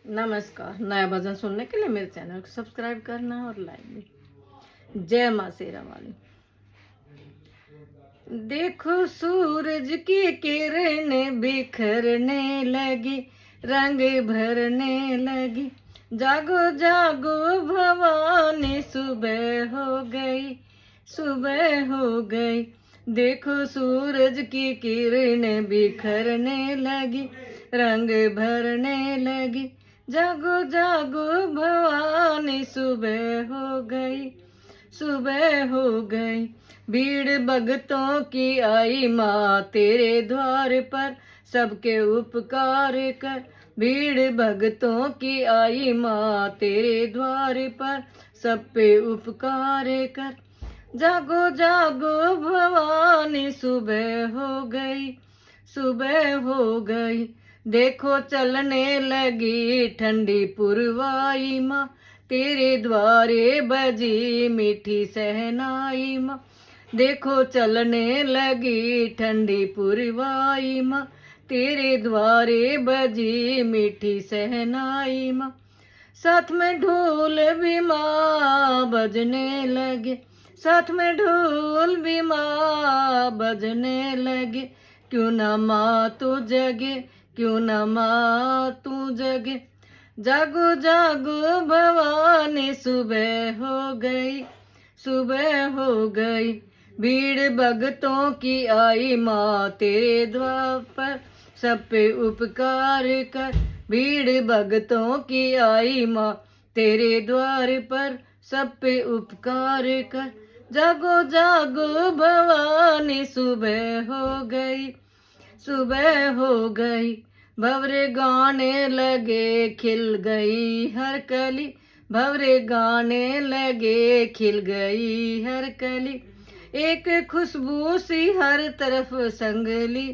नमस्कार। नया भजन सुनने के लिए मेरे चैनल को सब्सक्राइब करना और लाइक भी। जय माँ शेरा वाली। देखो सूरज की किरणें बिखरने लगी, रंग भरने लगी। जागो जागो भवानी, सुबह हो गई, सुबह हो गई। देखो सूरज की किरणें बिखरने लगी, रंग भरने लगी। जागो जागो भवानी, सुबह हो गई, सुबह हो गई। भीड़ भगतों की आई माँ तेरे द्वार पर, सबके उपकार कर। भीड़ भगतों की आई माँ तेरे द्वार पर, सब पे उपकार कर। जागो जागो भवानी, सुबह हो गई, सुबह हो गई। देखो चलने लगी ठंडी पुरवाई माँ, तेरे द्वारे बजी मीठी सहनाई माँ। देखो चलने लगी ठंडी पुरवाई माँ, तेरे द्वारे बजी मीठी सहनाई माँ। साथ में ढोल भी माँ बजने लगे, साथ में ढोल भी माँ बजने लगे। क्यों ना माँ तू जगे, क्यों ना माँ तू जगे। जागो जागो भवानी, सुबह हो गई, सुबह हो गई। भीड़ भगतों की आई माँ तेरे द्वार पर, सब पे उपकार कर। भीड़ भगतों की आई माँ तेरे द्वार पर, सब पे उपकार कर। जागो जागो भवानी, सुबह हो गई, सुबह हो गई। भवरे गाने लगे खिल गई हर कली, भवरे गाने लगे खिल गई हर कली। एक खुशबू सी हर तरफ संगली,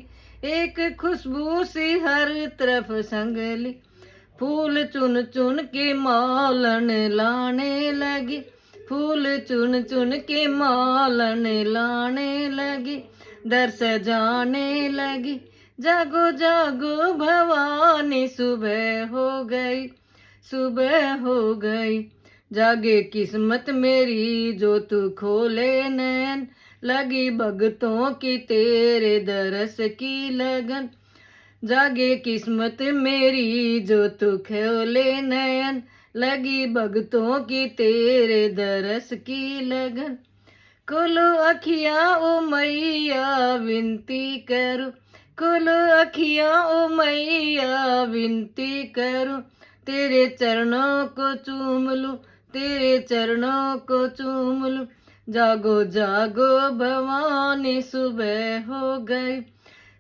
एक खुशबू सी हर तरफ संगली। फूल चुन चुन के मालन लाने लगी, फूल चुन चुन के मालन लाने लगी। दर सजाने लगी। जागो जागो भवानी, सुबह हो गई, सुबह हो गई। जागे किस्मत मेरी जो तू खोले नैन, लगी भगतों की तेरे दरस की लगन। जागे किस्मत मेरी जो तू खोले नयन, लगी भगतों की तेरे दरस की लगन। खोलो अखियां ओ मैया विनती करो, खोलो अखियां ओ मैया विनती करो। तेरे चरणों को चूम लूं, तेरे चरणों को चूम लूं। जागो जागो भवानी, सुबह हो गई,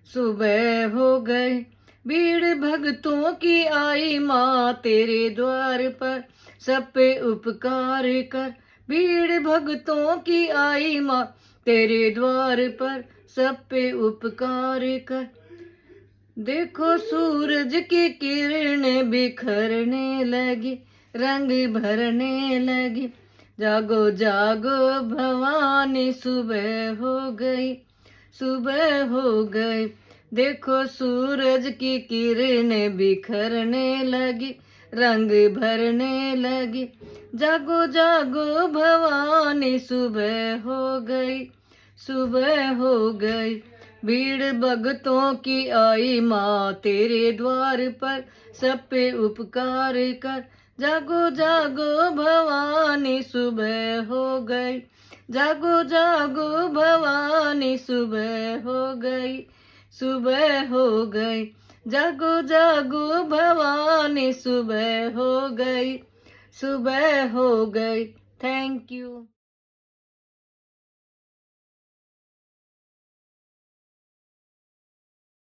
सुबह हो गई। भीड़ भगतों की आई माँ तेरे द्वार पर, सब पे उपकार कर। भीड़ भगतों की आई माँ तेरे द्वार पर, सब पे उपकार कर। देखो सूरज की किरणें बिखरने लगी, रंग भरने लगी। जागो जागो भवानी, सुबह हो गई, सुबह हो गई। देखो सूरज की किरणें बिखरने लगी, रंग भरने लगी। जागो जागो भवानी, सुबह हो गई, सुबह हो गई। भीड़ भगतों की आई माँ तेरे द्वार पर, सब पे उपकार कर। जागो जागो भवानी, सुबह हो गई, जागो जागो भवानी, सुबह हो गई, सुबह हो गई। जागो जागो भवानी, सुबह हो गई, सुबह हो गई। Thank you.